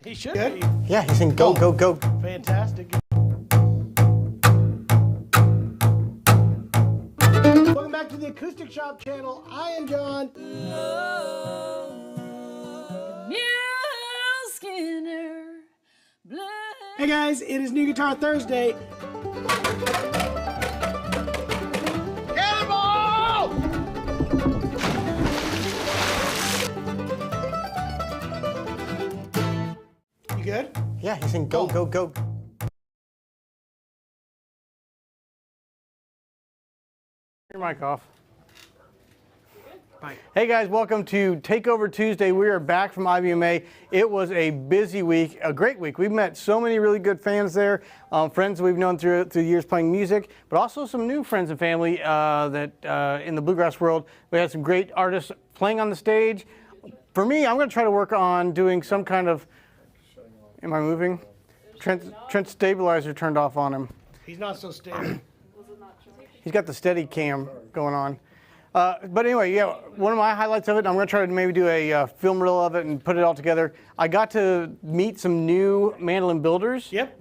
He should be. Yeah, he's saying go, go, go. Fantastic. Welcome back to the Acoustic Shop channel. I am John. Hey guys, it is New Guitar Thursday. Cannonball! You good? Yeah, he's saying go, go, go. Your mic off. Bye. Hey guys, welcome to Takeover Tuesday. We are back from IBMA. It was a busy week, a great week. We've met so many really good fans there, friends we've known through the years playing music, but also some new friends and family that in the bluegrass world. We had some great artists playing on the stage. For me, I'm going to try to work on doing some kind of, am I moving? Trent's stabilizer turned off on him. He's not so stable. He's got the steady cam going on. But anyway, yeah, one of my highlights of it, I'm going to try to maybe do a film reel of it and put it all together. I got to meet some new mandolin builders. Yep.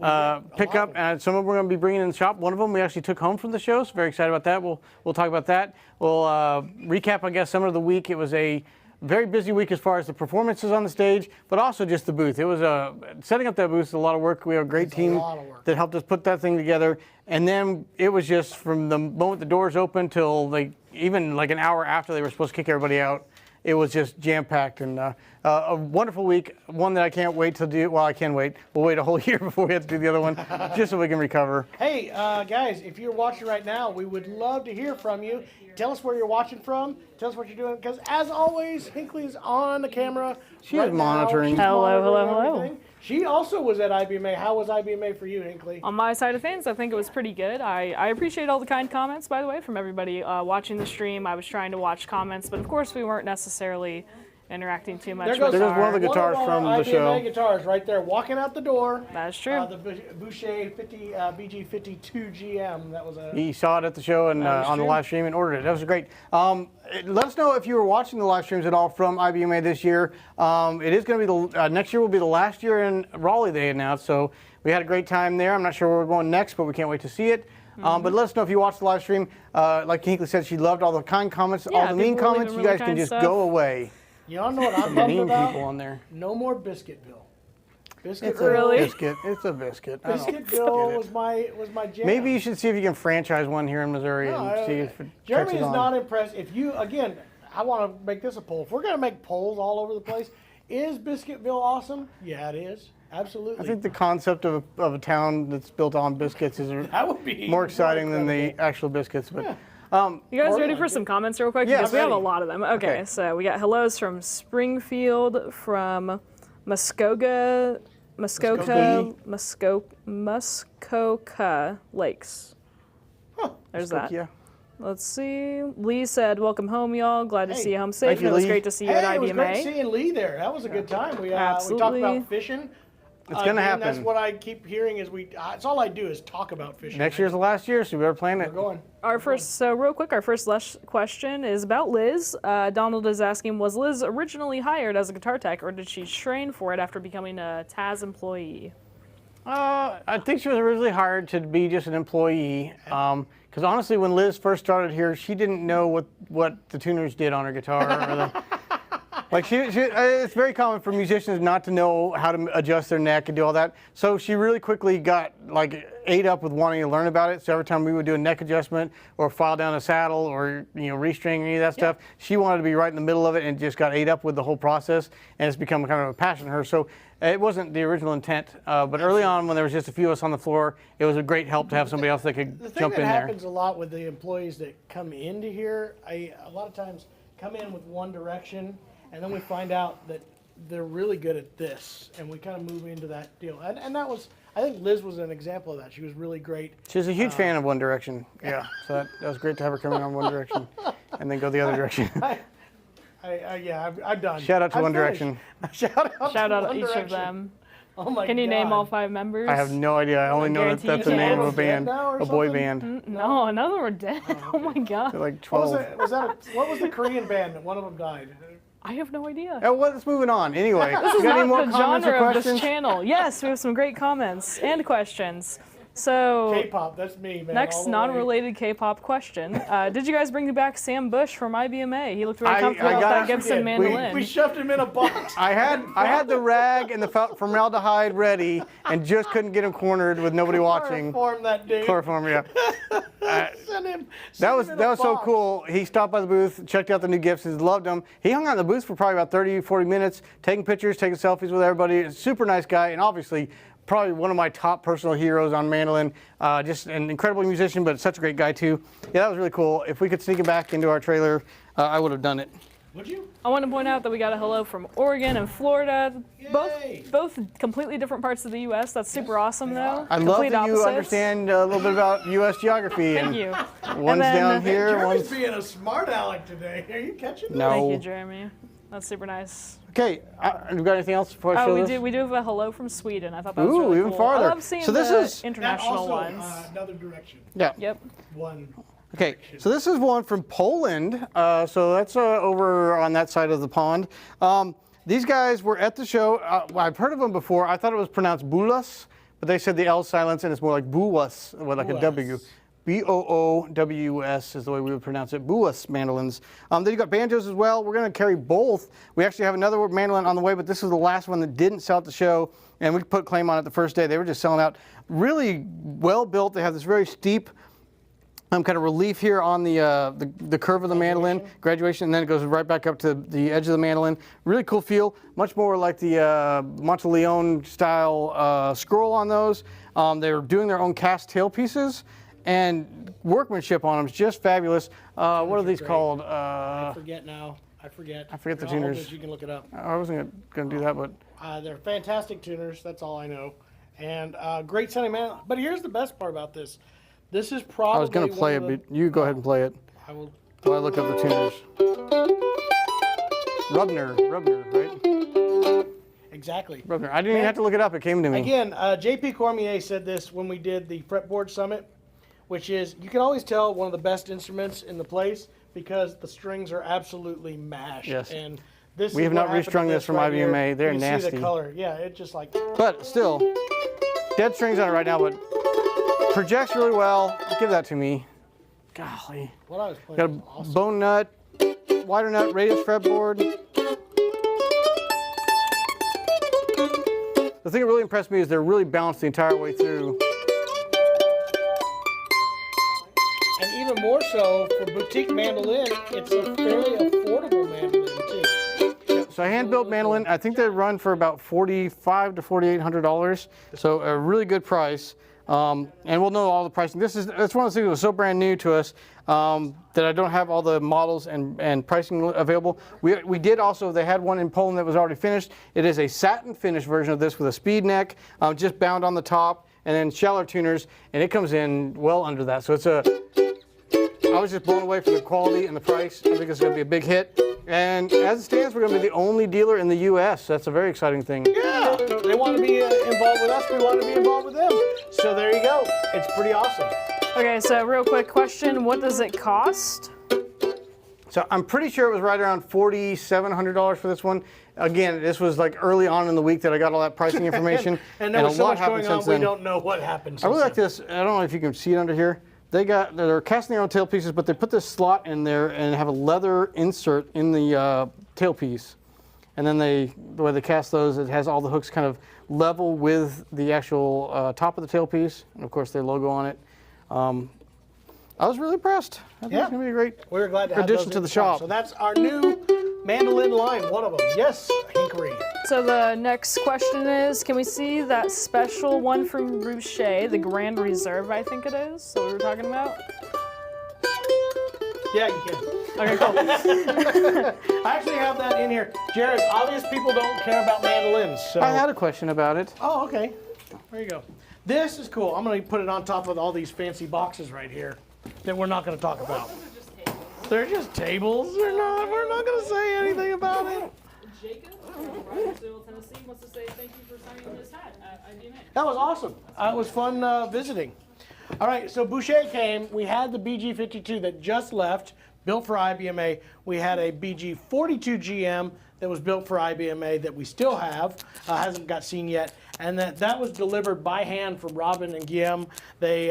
Pick up, and some of them we're going to be bringing in the shop. One of them we actually took home from the show, so very excited about that. We'll talk about that. We'll recap, I guess, some of the week. It was a very busy week as far as the performances on the stage, but also just the booth. It was setting up that booth is a lot of work. We have a great team that helped us put that thing together. And then it was just from the moment the doors opened till even like an hour after they were supposed to kick everybody out, it was just jam-packed and a wonderful week, one that I can't wait to do. Well, I can wait. We'll wait a whole year before we have to do the other one, just so we can recover. Hey, guys, if you're watching right now, we would love to hear from you. Tell us where you're watching from. Tell us what you're doing. Because as always, Hinckley is on the camera. She is monitoring. Hello. She also was at IBMA. How was IBMA for you, Hinckley? On my side of things, I think it was pretty good. I appreciate all the kind comments, by the way, from everybody watching the stream. I was trying to watch comments, but of course we weren't necessarily interacting too much. There goes one of the guitars from the show. IBMA guitars right there, walking out the door. That's true. The Boucher BG52 GM. That was a. He saw it at the show and on the live stream and ordered it. That was great. Let us know if you were watching the live streams at all from IBMA this year. It is going to be next year will be the last year in Raleigh, they announced. So we had a great time there. I'm not sure where we're going next, but we can't wait to see it. But let us know if you watched the live stream. Like Hinckley said, she loved all the kind comments, all the mean comments. You guys can just go away. You all know what I'm bummed about? People on there. No more Biscuitville. It's a biscuit. It's a biscuit. Biscuitville was my jam. Maybe you should see if you can franchise one here in Missouri and see if it Jeremy is on. not impressed. If you, again, I want to make this a poll. If we're going to make polls all over the place, is Biscuitville awesome? Yeah, it is. Absolutely. I think the concept of a town that's built on biscuits is that would be more exciting than the actual biscuits. But. Yeah. You guys ready for some comments real quick? Yeah, because we have a lot of them. Okay, so we got hellos from Springfield, from Muskoka Lakes. Huh. There's that. Let's see. Lee said, "Welcome home, y'all. Glad to see you home safe. You, it was Lee. great to see you at IBMA." It was great seeing Lee there. That was a good time. We talked about fishing. It's going to happen. That's what I keep hearing is it's all I do is talk about fishing. Next year's the last year, so we better plan it. We're going. So real quick, our first question is about Liz. Donald is asking, was Liz originally hired as a guitar tech, or did she train for it after becoming a Taz employee? I think she was originally hired to be just an employee. Because honestly, when Liz first started here, she didn't know what the tuners did on her guitar. It's very common for musicians not to know how to adjust their neck and do all that. So she really quickly got ate up with wanting to learn about it. So every time we would do a neck adjustment or file down a saddle or restring any of that stuff, she wanted to be right in the middle of it and just got ate up with the whole process. And it's become kind of a passion to her. So it wasn't the original intent. But early on, when there was just a few of us on the floor, it was a great help to have somebody else that could jump in there. The thing that happens a lot with the employees that come into here, a lot of times come in with one direction. And then we find out that they're really good at this, and we kind of move into that deal. And that was, I think Liz was an example of that. She was really great. She was a huge fan of One Direction. Yeah, so that was great to have her come in on One Direction and then go the other direction. I'm done. Shout out to One Direction. Shout out to each of them. Oh my God. Can you name all 5 members? I have no idea. I only know that's the name of a band, a boy band. No, none of them are dead. Oh my God. They're like 12. What was the Korean band that one of them died? I have no idea. Oh, well, let's moving on. Anyway, This is you got any not more the comments or genre of this questions? channel. Yes, we have some great comments and questions. So K-pop, that's me, man. all next the way. non-related K-pop question. Did you guys bring back Sam Bush from IBMA? He looked very I comfortable with gotta that Gibson forget. mandolin. We shoved him in a box. I had the rag and the formaldehyde ready, and just couldn't get him cornered with nobody watching. Chloroform that dude. Chloroform, yeah. Send him. That send was him in that a was so box. cool. He stopped by the booth, checked out the new Gibsons, loved them. He hung out in the booth for probably about 30, 40 minutes, taking pictures, taking selfies with everybody. Super nice guy, and obviously probably one of my top personal heroes on mandolin. Just an incredible musician, but such a great guy too. Yeah, that was really cool. If we could sneak him back into our trailer, I would have done it. Would you? I want to point out that we got a hello from Oregon and Florida, Yay. both completely different parts of the U.S. That's super awesome, though. I love Complete that you opposites. understand a little bit about U.S. geography. Thank and you. One's then- down here, Jeremy's one's being a smart aleck today. Are you catching that? no. Thank you, Jeremy. That's super nice. Okay, we got anything else before I show Oh, this? we do have a hello from Sweden. I thought that was Ooh, really even cool. farther. I love seeing So this the is- That international also, ones. another direction. Yeah. Yep. One. Okay, so this is one from Poland. So that's over on that side of the pond. These guys were at the show. I've heard of them before. I thought it was pronounced Bulas, but they said the L silence and it's more like Buwas, with like a W. Buwas. B-O-O-W-S is the way we would pronounce it. Buwas mandolins. Then you got banjos as well. We're going to carry both. We actually have another mandolin on the way, but this is the last one that didn't sell at the show, and we put claim on it the first day. They were just selling out. Really well built. They have this very steep kind of relief here on the curve of the mandolin, graduation, and then it goes right back up to the edge of the mandolin. Really cool feel, much more like the Monteleone style scroll on those. They're doing their own cast tail pieces, and workmanship on them is just fabulous. What are these great. called? I forget now. I forget. I forget the I'll hold tuners. this, you can look it up. I wasn't going to do that, but They're fantastic tuners. That's all I know. And great sounding man. But here's the best part about this. This is probably. I was going to play it, but you go ahead and play it I will. while I look up the tuners. Rubner, right? Exactly. Rubner. I didn't even have to look it up. It came to me. Again, J.P. Cormier said this when we did the fretboard summit, which is you can always tell one of the best instruments in the place because the strings are absolutely mashed. Yes. And this We is have what not happened to restrung this from right here. IBMA. They're you can see nasty. the color. Yeah, it just like. But still, dead strings on it right now, but projects really well. Give that to me. Golly. What I was playing. Got a was awesome. bone nut, wider nut, radius fretboard. The thing that really impressed me is they're really balanced the entire way through. And even more so for boutique mandolin, it's a fairly affordable mandolin too. So a hand-built mandolin, I think they run for about $4,500 to $4,800. So a really good price. And we'll know all the pricing. It's one of those things that was so brand new to us that I don't have all the models and pricing available. We did also, they had one in Poland that was already finished. It is a satin finish version of this with a speed neck, just bound on the top, and then shallow tuners, and it comes in well under that. So I was just blown away for the quality and the price. I think it's going to be a big hit. And as it stands, we're going to be the only dealer in the U.S. That's a very exciting thing. Yeah, they want to be involved with us. We want to be involved with them. So there you go. It's pretty awesome. Okay, so real quick question: what does it cost? So I'm pretty sure it was right around $4,700 for this one. Again, this was like early on in the week that I got all that pricing information. And there was a so lot much happened going on, since we then. don't know what happened. I really since like then. this. I don't know if you can see it under here. They're casting their own tail pieces, but they put this slot in there and have a leather insert in the tail piece. And then the way they cast those, it has all the hooks kind of level with the actual top of the tail piece, and of course their logo on it. I was really impressed. I think it's going to be a great We were glad to have addition those to in the shop. shop. So that's our new mandolin line, one of them. Yes, Hinkery. So the next question is, can we see that special one from Boucher, the Grand Reserve, I think it is, that we were talking about? Yeah, you can. Okay, cool. I actually have that in here. Jared, obvious people don't care about mandolins. So. I had a question about it. Oh, okay. There you go. This is cool. I'm going to put it on top of all these fancy boxes right here that we're not going to talk about. They're just tables. They're not. We're not going to say anything about it. Jacob from Rogers, Tennessee wants to say thank you for signing this hat at IBMA. That was awesome. It was fun visiting. All right, so Boucher came. We had the BG52 that just left, built for IBMA. We had a BG42 GM that was built for IBMA that we still have, hasn't got seen yet, and that was delivered by hand from Robin and Guillaume. They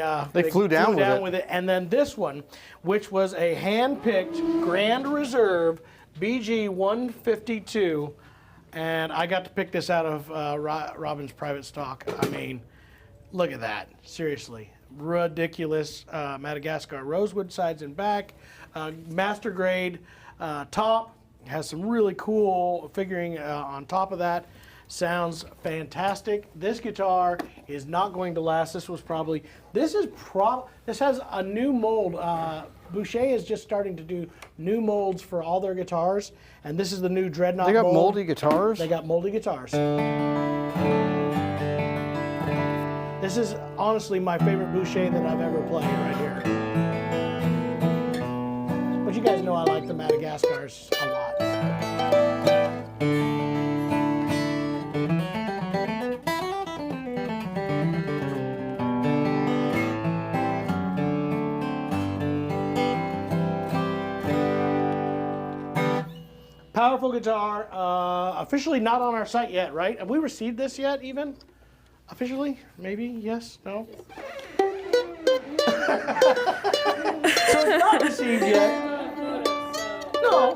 flew down with it. And then this one, which was a hand-picked Grand Reserve BG 152, and I got to pick this out of Robin's private stock. I mean, look at that. Seriously. Ridiculous. Madagascar rosewood sides and back. Master grade top. Has some really cool figuring on top of that. Sounds fantastic. This guitar is not going to last. This has a new mold. Boucher is just starting to do new molds for all their guitars, and this is the new Dreadnought mold. They got moldy guitars? They got moldy guitars. This is honestly my favorite Boucher that I've ever played right here. But you guys know I like the Madagascars a lot. Powerful guitar, officially not on our site yet, right? Have we received this yet even? Officially? Maybe? Yes? No? So it's not received yet. No,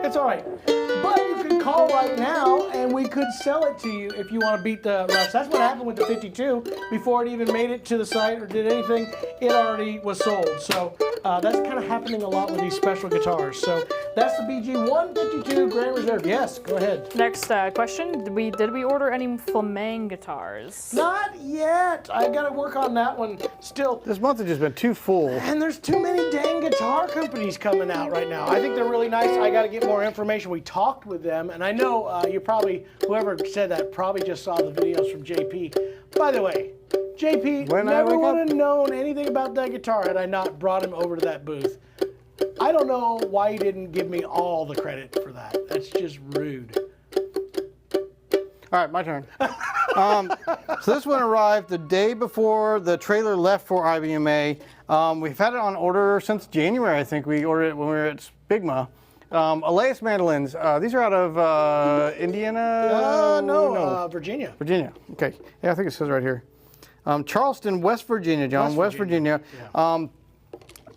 it's all right. But you can call right now and we could sell it to you if you want to beat the rush. That's what happened with the 52. Before it even made it to the site or did anything, it already was sold. So that's kind of happening a lot with these special guitars. So that's the BG 152 Grand Reserve. Yes, go ahead. Next question: Did we order any Flameng guitars? Not yet. I got to work on that one still. This month has just been too full. And there's too many dang guitar companies coming out right now. I think they're really nice. I got to get more information. We talked with them, and I know you probably, whoever said that, probably just saw the videos from JP. By the way, JP never would have known anything about that guitar had I not brought him over to that booth. I don't know why he didn't give me all the credit for that. That's just rude. All right, my turn. So this one arrived the day before the trailer left for IBMA. We've had it on order since January, I think. We ordered it when we were at SBIGMA. Aleyas mandolins. These are out of Indiana? No, Virginia. Virginia. Okay. Yeah, I think it says right here. Charleston, West Virginia, John. West Virginia. Yeah.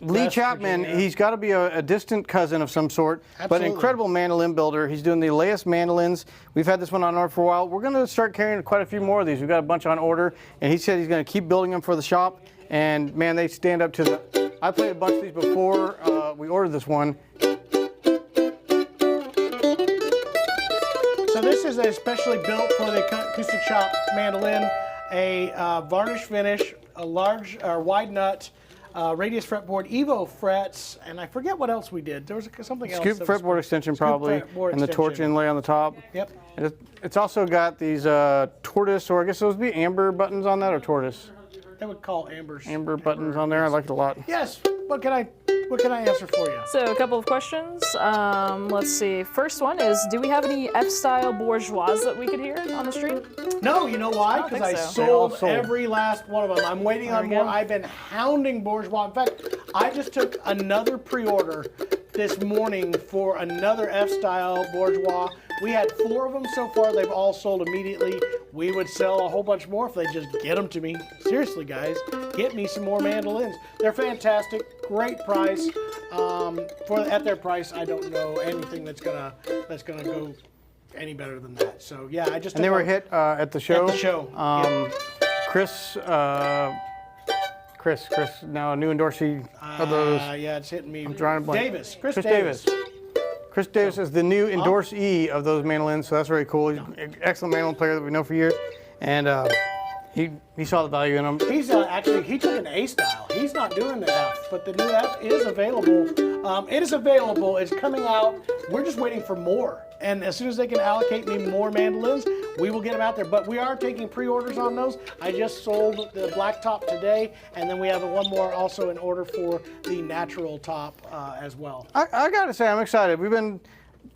Lee Chapman, he's got to be a distant cousin of some sort, but an incredible mandolin builder. He's doing the Aleyas mandolins. We've had this one on order for a while. We're going to start carrying quite a few more of these. We've got a bunch on order, and he said he's going to keep building them for the shop. And man, they stand up to the. I played a bunch of these before we ordered this one. So this is especially built for the Acoustic Shop mandolin, a varnish finish, a large wide nut. Radius fretboard, Evo frets, and I forget what else we did. There was something else. Scoop fretboard extension probably, and the torch inlay on the top. Yep. And it's also got these tortoise, or I guess those would be amber buttons on that, or tortoise? They would call ambers. Amber buttons on there. I like it a lot. Yes. What can I answer for you? So a couple of questions. Let's see. First one is, do we have any Fstyle Bourgeois that we could hear on the stream? No, you know why? Because I sold every last one of them. I'm waiting on more. I've been hounding Bourgeois. In fact, I just took another pre-order this morning for another Fstyle Bourgeois. We had 4 of them so far. They've all sold immediately. We would sell a whole bunch more if they just get them to me. Seriously, guys, get me some more mandolins. They're fantastic. Great price. At their price, I don't know anything that's gonna go any better than that. So yeah, I just. And they were hit at the show. At the show. Chris, now a new endorsee of those. Yeah, it's hitting me. I'm drawing a blank. Davis. Chris Davis. Chris Davis is the new endorsee of those mandolins, so that's very cool. He's an excellent mandolin player that we know for years, and he saw the value in them. He's actually, he took an A style. He's not doing the F, but the new F is available. It is available. It's coming out. We're just waiting for more. And as soon as they can allocate me more mandolins, we will get them out there. But we are taking pre-orders on those. I just sold the black top today, and then we have one more also in order for the natural top as well. I got to say, I'm excited. We've been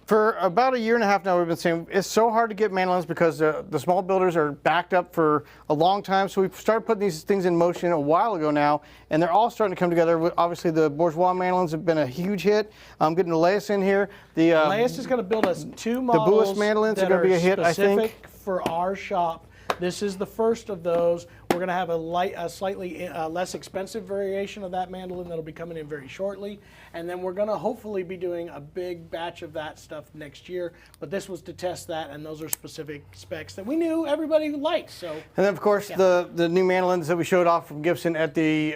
For about a year and a half now, we've been saying it's so hard to get mandolins because the small builders are backed up for a long time. So we've started putting these things in motion a while ago now, and they're all starting to come together. Obviously, the Bourgeois mandolins have been a huge hit. I'm getting Aleyas in here. Aleyas is going to build us 2 models Buell mandolins that are going to be a hit, I think. specific for our shop. This is the first of those. We're going to have a slightly less expensive variation of that mandolin that'll be coming in very shortly. And then we're going to hopefully be doing a big batch of that stuff next year. But this was to test that, and those are specific specs that we knew everybody liked. So. And then, of course, the new mandolins that we showed off from Gibson at the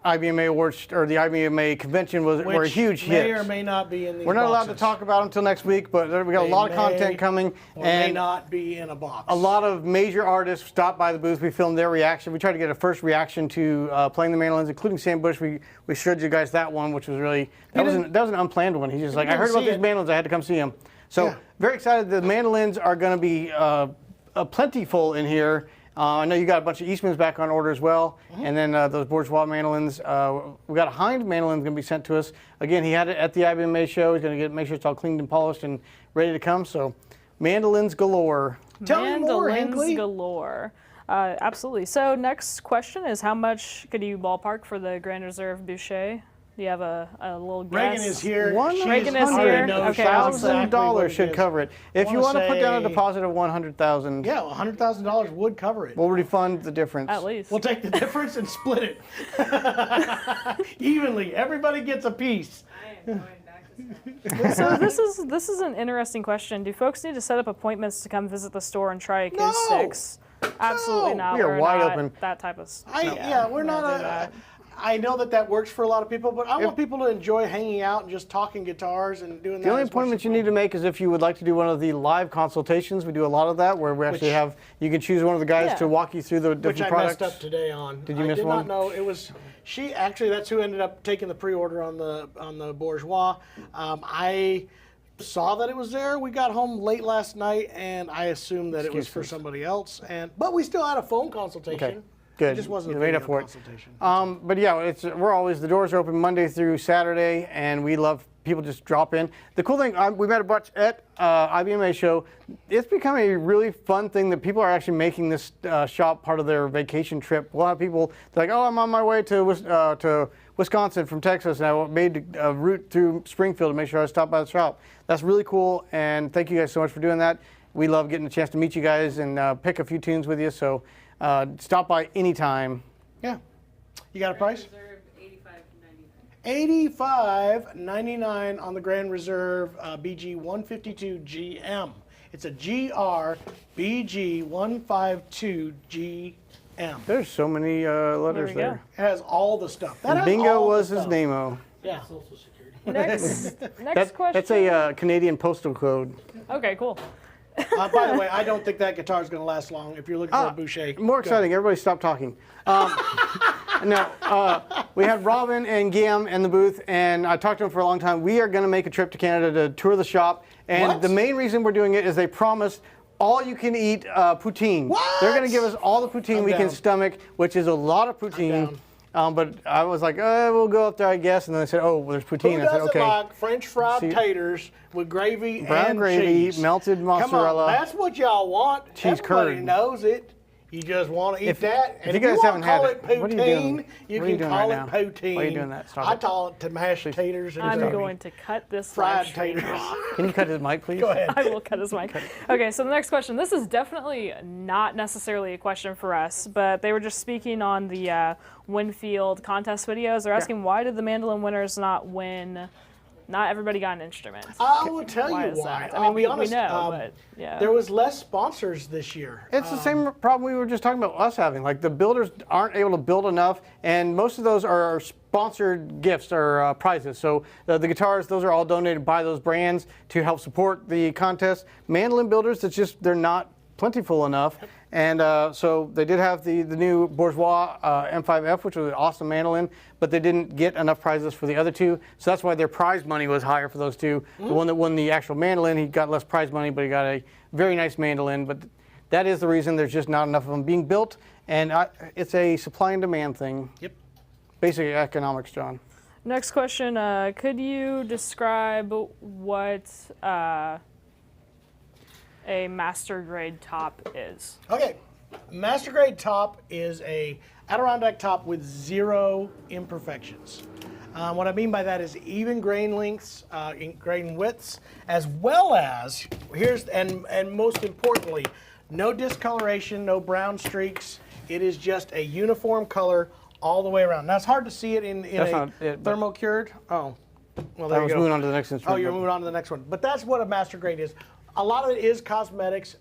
IBMA awards or the IBMA convention were a huge hit. May or may not be in these We're not allowed to boxes. talk about them until next week, but we got a lot of content coming, Or and may not be in a box. a lot of major artists stopped by the booth. We filmed their reaction. We tried to get a first reaction to playing the mandolins, including Sam Bush. We showed you guys that one, which was really that was an unplanned one. He's just like, I heard about these mandolins. I had to come see them. So very excited. The mandolins are going to be plentiful in here. I know you got a bunch of Eastmans back on order as well, and then those Bourgeois mandolins. We got a Hind mandolin going to be sent to us. Again, he had it at the IBMA show. He's going to make sure it's all cleaned and polished and ready to come. So, mandolins galore. Tell me more, Mandolins Hinckley. galore. Absolutely. So next question is, how much could you ballpark for the Grand Reserve Boucher? Do you have a little guess? Reagan is here. Reagan is here. Okay, $1,000 should cover it. If you want to put down a say- deposit of $100,000, Yeah, $100,000 would cover it. we'll refund the difference. At least. We'll take the difference and split it evenly. Everybody gets a piece. I am going back to So this is an interesting question. Do folks need to set up appointments to come visit the store and try acoustics? Absolutely not. We are We're wide not open. That type of. We're not. I know that works for a lot of people, but I want people to enjoy hanging out and just talking guitars and doing that. The only as much appointment as you need to make is if you would like to do one of the live consultations. We do a lot of that, where we actually have, you can choose one of the guys to walk you through the different which I products. messed up today on. Did you miss I did one? not know it was she. Actually, that's who ended up taking the pre-order on the Bourgeois. I saw that it was there. We got home late last night, and I assumed that it was for somebody else. But we still had a phone consultation. Okay. Good. It just wasn't You a made video up for it. consultation. But yeah, we're always, the doors are open Monday through Saturday, and we love people just drop in. The cool thing, we met a bunch at IBMA show. It's become a really fun thing that people are actually making this shop part of their vacation trip. A lot of people, they're like, oh, I'm on my way to Wisconsin from Texas, and I made a route through Springfield to make sure I stopped by the shop. That's really cool, and thank you guys so much for doing that. We love getting a chance to meet you guys and pick a few tunes with you, so stop by anytime. Yeah. You got a price? Reserve $85.99. $85.99 on the Grand Reserve BG 152 GM. It's a GR BG 152 GM. There's so many letters we go. there. It has all the stuff. That And has Bingo all the was his stuff. name-o. Yeah. Next question. That's a Canadian postal code. Okay, cool. By the way, I don't think that guitar is going to last long. If you're looking for a Boucher, More go. exciting. Everybody stop talking. We had Robin and Guillaume in the booth, and I talked to them for a long time. We are going to make a trip to Canada to tour the shop, and What? the main reason we're doing it is they promised all-you-can-eat poutine. What? They're going to give us all the poutine I'm we can down. stomach, which is a lot of poutine. But I was like, we'll go up there, I guess. And then they said, oh, well, there's poutine. Who I said, doesn't okay. like French fried See- taters with gravy Brown and gravy, cheese? melted mozzarella. Come on, that's what y'all want. Cheese Everybody curd. knows it. You just want to eat that. if And you guys want haven't to call had it it, what are you poutine, doing? you What are you can doing call right it now? poutine. Why are you doing that? Stop I it. call it to mashed taters and I'm gravy. going to cut this fried live stream taters. off. Can you cut his mic, please? Go ahead. I will cut his mic. Okay, so the next question. This is definitely not necessarily a question for us, but they were just speaking on the Winfield contest videos. They're asking, why did the mandolin winners not win? Not everybody got an instrument. I will tell Why you is why. that? I I'll mean, be honest. we know, but yeah. There was less sponsors this year. It's the same problem we were just talking about us having. Like the builders aren't able to build enough, and most of those are sponsored gifts or prizes. So the guitars, those are all donated by those brands to help support the contest. Mandolin builders, they're not plentiful enough. And so they did have the new Bourgeois M5F, which was an awesome mandolin, but they didn't get enough prizes for the other two. So that's why their prize money was higher for those two. The one that won the actual mandolin, he got less prize money, but he got a very nice mandolin. But that is the reason there's just not enough of them being built. And it's a supply and demand thing. Yep. Basic economics, John. Next question, could you describe what a master grade top is? Okay, master grade top is a Adirondack top with 0 imperfections. What I mean by that is even grain lengths, grain widths, as well as, and most importantly, no discoloration, no brown streaks. It is just a uniform color all the way around. Now it's hard to see it in That's a not it, but- thermocured. Oh, well there I you was go. moving on to the next Oh, instrument. you're moving on to the next one. But that's what a master grade is. A lot of it is cosmetics,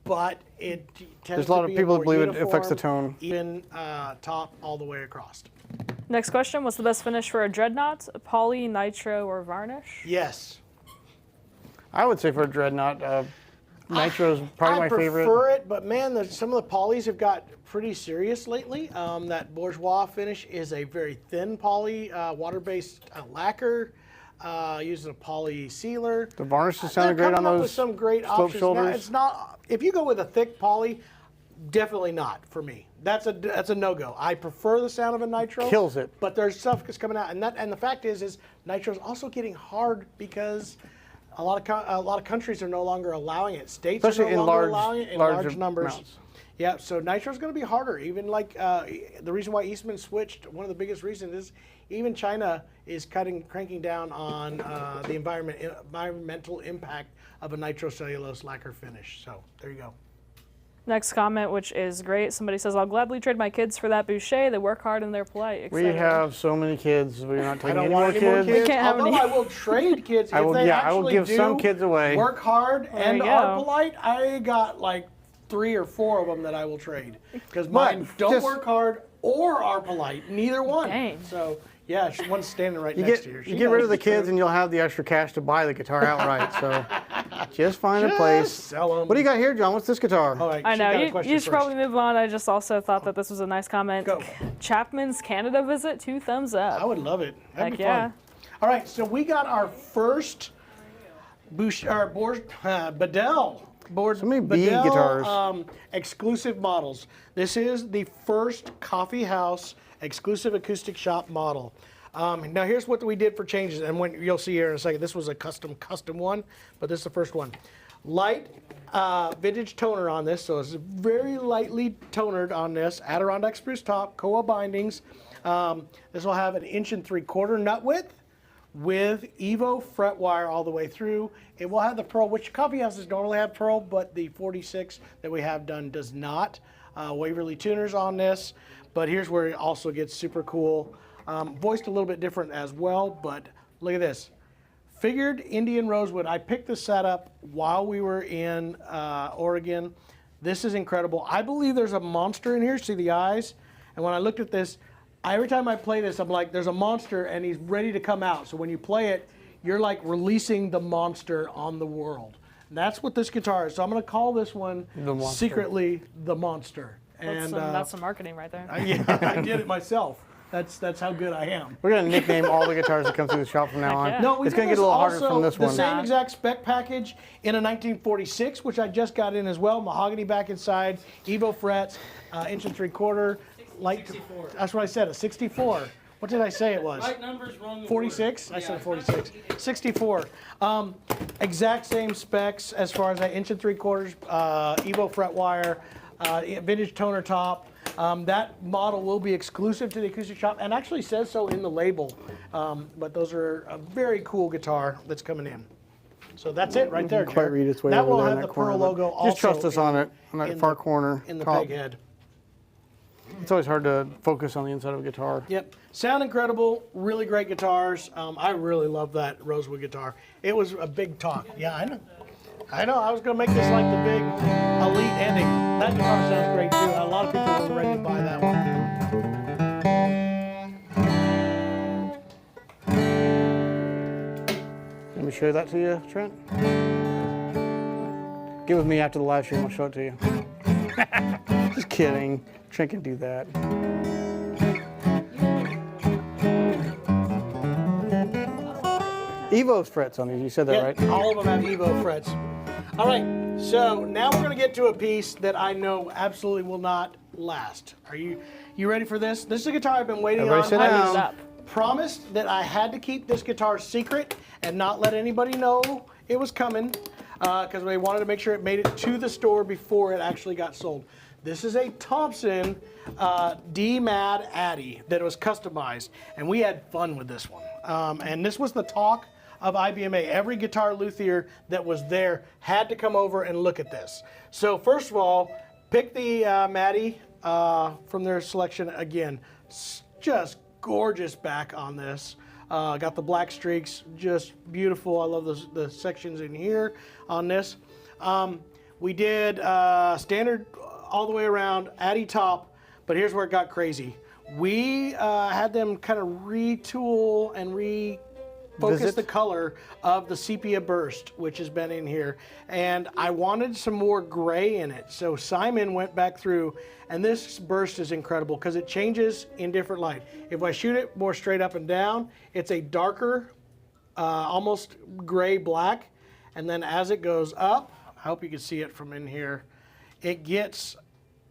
but it tends There's a lot to of be people more that believe it affects the uniform, tone. Even top all the way across. Next question, what's the best finish for a dreadnought? Poly, nitro, or varnish? Yes. I would say for a dreadnought, nitro is probably my favorite. I prefer it, but man, some of the polys have got pretty serious lately. That Bourgeois finish is a very thin poly, water-based lacquer, using a poly sealer. The varnishes They're sounded great on coming up with those some great slope options. Now, shoulders. it's not, if you go with a thick poly, definitely not for me. That's a no-go. I prefer the sound of a nitro. Kills it. But there's stuff that's coming out, and the fact is nitro's also getting hard because a lot of countries are no longer allowing it. States Especially are no in longer allowing it in larger large numbers. amounts. Yeah, so nitro's going to be harder. Even like the reason why Eastman switched, one of the biggest reasons is even China is cranking down on the environmental impact of a nitrocellulose lacquer finish. So there you go. Next comment, which is great. Somebody says, I'll gladly trade my kids for that Boucher. They work hard and they're polite. We etc. have so many kids. We're not I taking don't any want more any more kids. kids. We can't have Although any. I will trade kids I if will- they yeah, I will actually give do some kids away. work hard and you are go. polite. I got like 3 or 4 of them that I will trade because mine don't just- work hard or are polite. Neither one. Dang. So yeah, one's standing right You next get, to you. you get rid of the kids and you'll have the extra cash to buy the guitar outright. So just find a place. Sell 'em. What do you got here, John? What's this guitar? All right, I she know, got a you question should first. probably move on. I just also thought that this was a nice comment. Go. Chapman's Canada visit, 2 thumbs up. I would love it. That'd Heck be yeah. fun. All right, so we got our first Boucher, Bedell. So many B Bedell, guitars. exclusive models. This is the first coffee house exclusive acoustic shop model. Now here's what we did for changes, and when you'll see here in a second, this was a custom one, but this is the first one. Light vintage toner on this, so it's very lightly tonered on this. Adirondack spruce top, koa bindings. This will have an 1.75" nut width with Evo fret wire all the way through. It will have the pearl, which coffee houses normally have pearl, but the 46 that we have done does not. Waverly tuners on this, but here's where it also gets super cool. Voiced a little bit different as well, but look at this. Figured Indian rosewood. I picked this set up while we were in Oregon. This is incredible. I believe there's a monster in here. See the eyes? And when I looked at this, every time I play this, I'm like, there's a monster and he's ready to come out. So when you play it, you're like releasing the monster on the world. And that's what this guitar is. So I'm going to call this one The Monster. secretly the Monster. That's some marketing right there. Yeah, I did it myself. That's how good I am. We're going to nickname all the guitars that come through the shop from now on. yeah. No, we It's did going to get this a little harder also, from this the one. same exact spec package in a 1946, which I just got in as well. Mahogany back inside, Evo frets, 1.75" light. 64. That's what I said, a 64. What did I say it was? Right numbers, wrong 46? I said 46. 64. Exact same specs as far as that 1.75" Evo fret wire, vintage toner top. That model will be exclusive to the acoustic shop and actually says so in the label. But those are a very cool guitar that's coming in. So that's it right there, Quite Jared. read its way That over will there in have that the corner, Pearl but logo also just trust us on it, on that in far the- corner in the top. peg head. It's always hard to focus on the inside of a guitar. Yep. Sound incredible. Really great guitars. I really love that Rosewood guitar. It was a big talk. Yeah, I know. I know. I was going to make this like the big elite ending. That guitar sounds great too. A lot of people were ready to buy that one. Let me show that to you, Trent. Get with me after the live stream. I'll show it to you. Just kidding. Trent can do that. Evo's frets on these. You said that, Yeah, right? all of them have Evo frets. All right, so now we're going to get to a piece that I know absolutely will not last. Are you ready for this? This is a guitar I've been waiting Everybody on. sit I down. moved up. promised that I had to keep this guitar secret and not let anybody know it was coming because we wanted to make sure it made it to the store before it actually got sold. This is a Thompson DMAT Atti that was customized, and we had fun with this one. And this was the talk of IBMA. Every guitar luthier that was there had to come over and look at this. So first of all, pick the Matty from their selection again. Just gorgeous back on this. Got the black streaks, just beautiful. I love the sections in here on this. We did standard all the way around, Atti top, but here's where it got crazy. We had them kind of retool and refocus the color of the sepia burst, which has been in here. And I wanted some more gray in it. So Simon went back through, and this burst is incredible because it changes in different light. If I shoot it more straight up and down, it's a darker, almost gray black. And then as it goes up, I hope you can see it from in here, it gets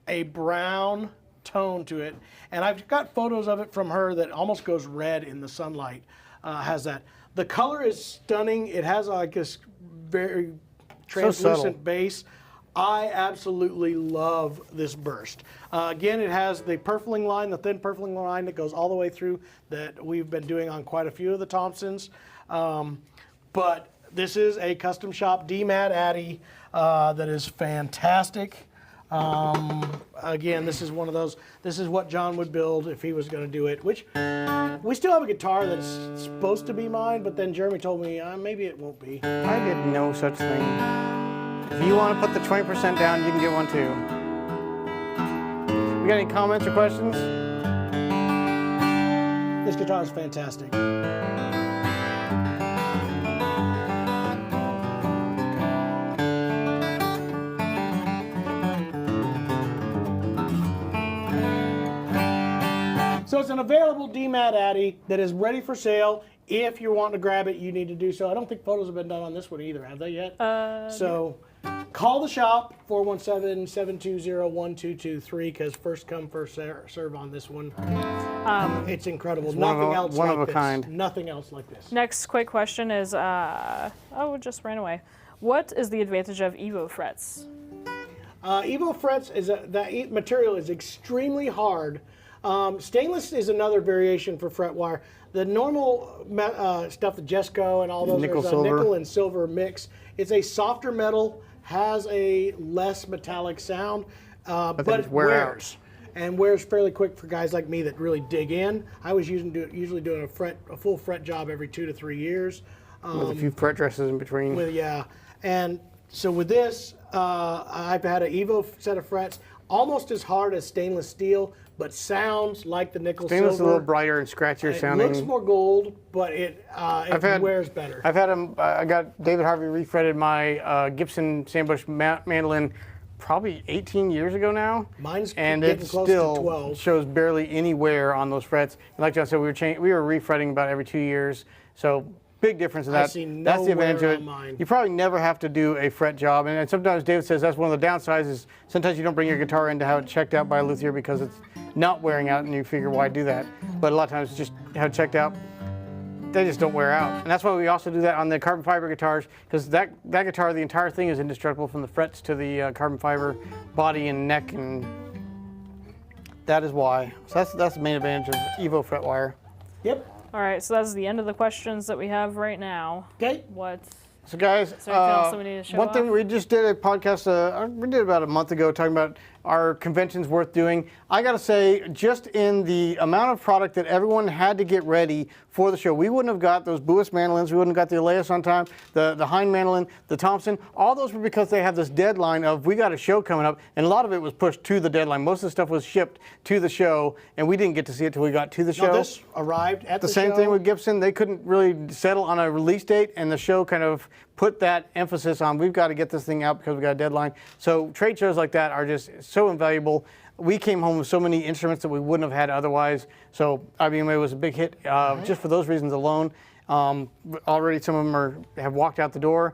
a brown tone to it. And I've got photos of it from her that almost goes red in the sunlight. Has that. The color is stunning. It has like this very translucent base. I absolutely love this burst. Again, it has the purfling line, the thin purfling line that goes all the way through that we've been doing on quite a few of the Thompsons. But this is a custom shop DMAT Atti that is fantastic. Again, this is one of those, this is what John would build if he was going to do it, which we still have a guitar that's supposed to be mine, but then Jeremy told me maybe it won't be. I did no such thing. If you want to put the 20% down, you can get one too. We got any comments or questions? This guitar is fantastic. So it's an available DMAT Atti that is ready for sale. If you're wanting to grab it, you need to do so. I don't think photos have been done on this one either, have they yet? So call the shop, 417-720-1223, because first come, first serve on this one. It's incredible. Nothing else one like of a this. kind. Nothing else like this. Next quick question is, oh, it just ran away. What is the advantage of Evo frets? Evo frets is that material is extremely hard. Stainless is another variation for fret wire. The normal stuff, the Jesco and all those, Nickel, there's a silver. nickel and silver mix. It's a softer metal, has a less metallic sound, but it wears. And wears fairly quick for guys like me that really dig in. I was usually doing a full fret job every 2 to 3 years. With a few fret dresses in between. Yeah, and so with this, I've had an Evo set of frets, almost as hard as stainless steel, but sounds like the nickel Stainless silver. is a little brighter and scratchier sounding. It looks more gold, but it wears better. I've had them. I got David Harvey refretted my Gibson Sandbush mandolin probably 18 years ago now. Mine's and getting it close to still 12. shows barely any wear on those frets. And like John said, we were refretting about every 2 years. So big difference in that. I see no that's the advantage wear of it. on mine. You probably never have to do a fret job. And sometimes David says that's one of the downsides is sometimes you don't bring your guitar in to have it checked out by a luthier because it's not wearing out, and you figure why do that. But a lot of times just have it checked out. They just don't wear out. And that's why we also do that on the carbon fiber guitars, because that guitar, the entire thing is indestructible from the frets to the carbon fiber body and neck, and that is why. So that's the main advantage of Evo fret wire. Yep. All right, so that's the end of the questions that we have right now. Okay. So guys, Is there anything else that we need to show one thing off? we just did a podcast, we did about a month ago, talking about our conventions worth doing. I got to say, just in the amount of product that everyone had to get ready for the show, we wouldn't have got those Buell mandolins, we wouldn't have got the Aleyas on time, the Hein mandolin, the Thompson. All those were because they have this deadline of we got a show coming up, and a lot of it was pushed to the deadline. Most of the stuff was shipped to the show, and we didn't get to see it till we got to the show. No, this arrived at the show. The same thing with Gibson. They couldn't really settle on a release date, and the show kind of put that emphasis on we've got to get this thing out because we got a deadline. So trade shows like that are just so invaluable. We came home with so many instruments that we wouldn't have had otherwise. So IBMA was a big hit just for those reasons alone. Already some of them have walked out the door.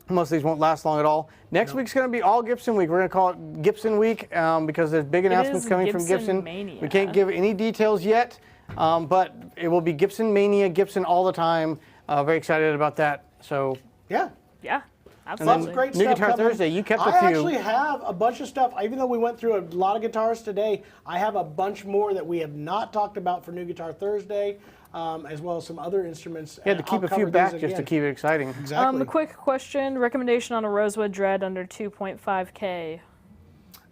Most of these won't last long at all. Next week's going to be all Gibson week. We're going to call it Gibson week because there's big announcements coming from Gibson. Mania. We can't give any details yet. But it will be Gibson Mania, Gibson all the time. Very excited about that. So Yeah. Yeah, and absolutely. then Great New stuff Guitar coming. Thursday, you kept a I few. actually have a bunch of stuff. Even though we went through a lot of guitars today, I have a bunch more that we have not talked about for New Guitar Thursday, as well as some other instruments. You had to keep a few back just to keep it exciting. Exactly. A quick question, recommendation on a Rosewood Dread under 2.5K.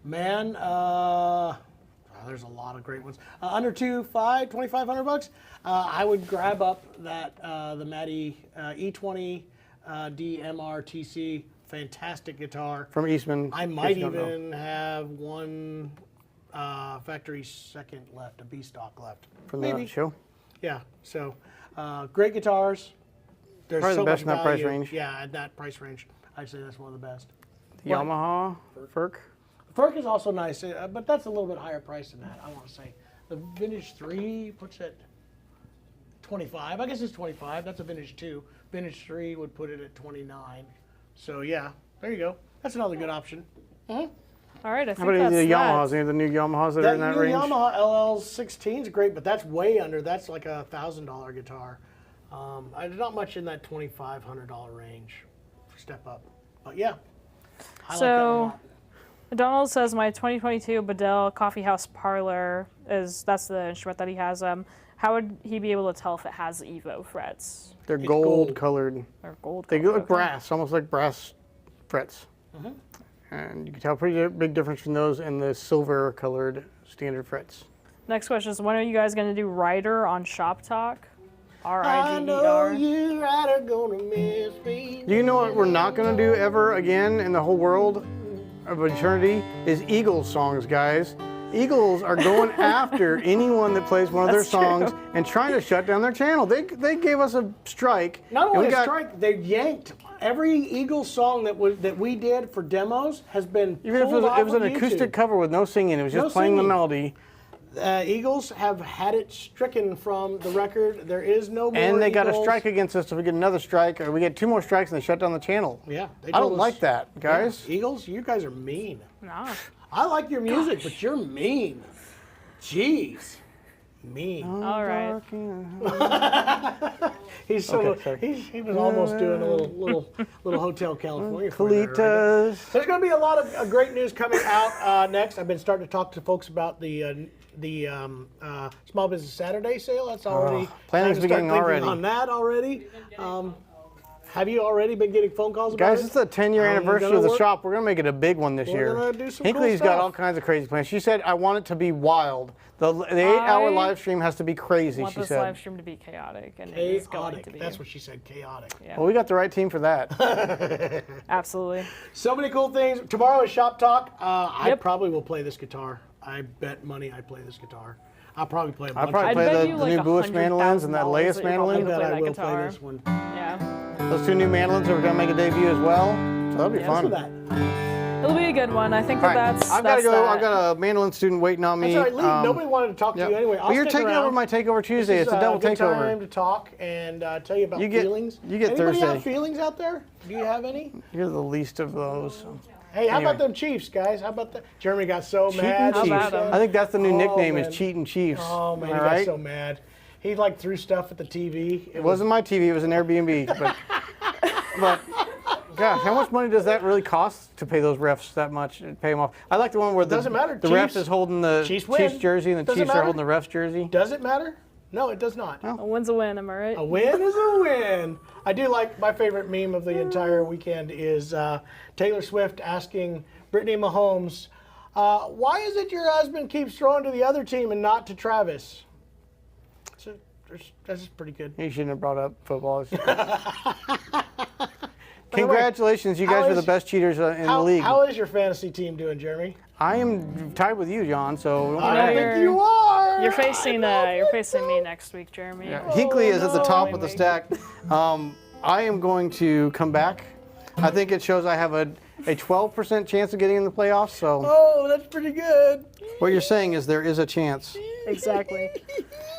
Man, there's a lot of great ones. Under $2,500. I would grab up that the Matty E20 DMRTC, fantastic guitar. From Eastman. I if might you don't know. even have one factory second left, a B stock left. From Maybe. the show. Yeah. So great guitars. There's Probably so the best much in that price value. range. Yeah, at that price range, I'd say that's one of the best. The What? Yamaha, Ferk. Ferk is also nice, but that's a little bit higher price than that. I want to say the Vintage 3 puts it 25. I guess it's 25. That's a Vintage 2. Vintage 3 would put it at 29. So yeah, there you go. That's another good option. All right, I How think about that's any of the that. Yamahas? Any of the new Yamahas that are in that new range? Yamaha LL16 is great, but that's way under. That's like a $1,000 guitar. There's not much in that $2,500 range for step up. But yeah, I like that one a So, lot. Donald says my 2022 Bedell Coffee House Parlor that's the instrument that he has. How would he be able to tell if it has Evo frets They're It's gold, gold. colored. or gold? They color? look like Okay. brass, almost like brass frets. And you can tell a pretty big difference from those and the silver colored standard frets. Next question is, when are you guys going to do Rider on Shop Talk? I know R-I-D-E-R. you are gonna miss me. Do you know what we're not going to do ever again in the whole world of eternity is Eagles songs, guys. Eagles are going after anyone that plays one of their That's true. songs and trying to shut down their channel. They gave us a strike. Not and only we a got- strike, they yanked every Eagles song that we did for demos has been Even if pulled it off was of an acoustic YouTube. cover with no singing, it was just No playing the singing. melody. Eagles have had it stricken from the record. There is no more And they got a Eagles. strike against us. If we get another strike, or we get 2 more strikes, and they shut down the channel. Yeah, they I told don't us- like that, guys. Yeah, Eagles, you guys are mean. No. I like your music, but you're mean. Jeez, mean. All right. He's so Okay, sorry. he was almost doing a little Hotel California. for you there, right there. Colitas. There's going to be a lot of great news coming out next. I've been starting to talk to folks about the Small Business Saturday sale. That's already planning's time to start beginning thinking already. on that already. Have you already been getting phone calls about Guys, it? it's the 10-year I'm anniversary gonna of the work- shop. We're going to make it a big one this We're year. gonna do some cool Hinkley's got stuff. all kinds of crazy plans. She said, I want it to be wild. The 8-hour I live stream has to be crazy, I want she this said. live stream to be chaotic, and it is going Chaotic. to be. That's what she said. Chaotic. Yeah. Well, we got the right team for that. Absolutely. So many cool things. Tomorrow is Shop Talk. I Yep. probably will play this guitar. I bet money I play this guitar. I'll probably play a I'll bunch probably I'd play bet the, you the like new Buell mandolins and that $100,000 Aleyas that you're of probably I mandolin. gonna bet play I that will guitar. play this one. Yeah. Those 2 new mandolins are going to make a debut as well. So that'll be Yeah, fun. Look at that. It'll be a good one. I think All that right, that's. I've got to that's go. that. I've got a mandolin student waiting on me. That's all right. Leave. Nobody wanted to talk Yep. to you anyway. I'll Well, you're stick taking around. over my Takeover Tuesday. This It's is a double good takeover. time to talk and tell you about You get- feelings. you get Anybody Thursday. have feelings out there? Do you have any? You're the least of those. Hey, how Anyway. about them Chiefs, guys? How about that? Jeremy got so Cheating mad. Chiefs. about 'em? I think that's the new Oh, nickname man. is Cheating Chiefs. Oh man, he All got right? so mad. He like threw stuff at the TV. It wasn't my TV. It was an Airbnb. But gosh, how much money does that really cost to pay those refs that much? Pay them off. I like the one where the Doesn't matter. The ref Chiefs- is holding the Chiefs Chiefs win. jersey and the Doesn't Chiefs matter. are holding the ref's jersey. Does it matter? No, it does not. A win's a win. Am I right? A win is a win. I do like my favorite meme of the entire weekend is Taylor Swift asking Brittany Mahomes, why is it your husband keeps throwing to the other team and not to Travis? So, that's just pretty good. You shouldn't have brought up football. Congratulations, you guys how are the is- best cheaters in the league. How is your fantasy team doing, Jeremy? I am tied with you, John. So I know think you're- you are. You're facing me next week, Jeremy. Yeah, Hinkley is at the top no. of the stack. I am going to come back. I think it shows I have a 12% chance of getting in the playoffs. So Oh, that's pretty good. what you're saying is there is a chance. Exactly.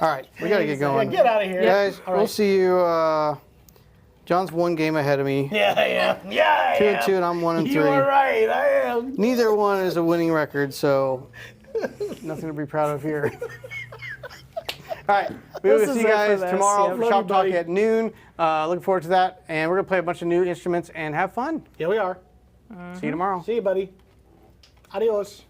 All right, we got to get Yeah, going. get out of here. Guys, All we'll right. see you. John's 1 game ahead of me. Yeah. 2-2, and I'm 1-3. You are right. I am. Neither one is a winning record, so nothing to be proud of here. All right, we will This see is you it for guys this, tomorrow yep. for Love Shop you, Talk buddy. at noon. Looking forward to that, and we're gonna play a bunch of new instruments and have fun. Yeah, we are. See you tomorrow. See you, buddy. Adios.